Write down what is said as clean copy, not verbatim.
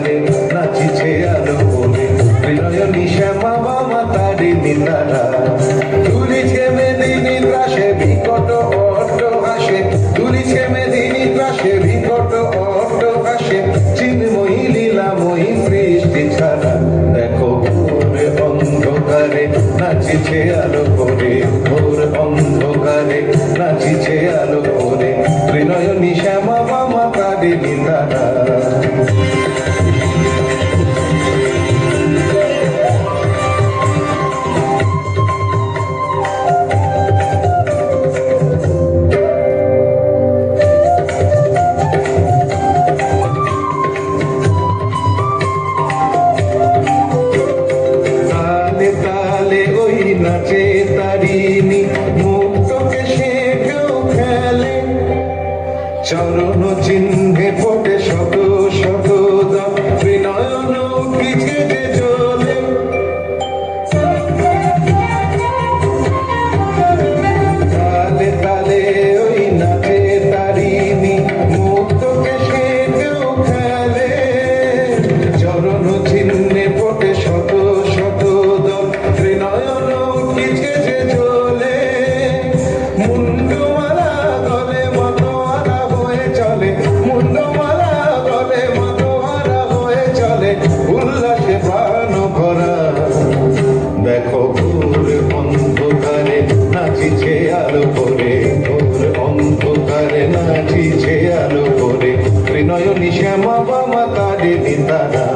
অন্ধকারে নাচিছে আলো করে ত্রিনয়নী শ্যামা মামা তারি নিতারা তুলিছে মেদিনী ত্রাসে বিকট অট্ট হাসে তুলিছে মেদিনী ত্রাসে বিকট অট্ট হাসে চিন্ময়ী লীলাময়ী সৃষ্টি ছাড়া দেখো ঘোর অন্ধকারে নাচিছে আলো করে ঘোর অন্ধকারে নাচিছে আলো করে ত্রিনয়নী শ্যামা মামা তারি নিতারা নাচে তারিণী মুক্তকে সে কেউ খেলে চরণ চিহ্নে ফোটে শত শত দাম ত্রিনয়ন কিছু যে জ্বলে তালে তালে ওই নাচে তারিণী মুক্তকে সে কেউ খেলে চরণ চিহ্নে ফোটে শত শত দাম ত্রিনয়ন উল্লাসে প্রাণ ভরা দেখো ঘোর অন্ধকারে নাচিছে আলো করে ঘোর অন্ধকারে নাচিছে আলো করে ত্রিনয়নী শ্যামা মামা তারি নিতারা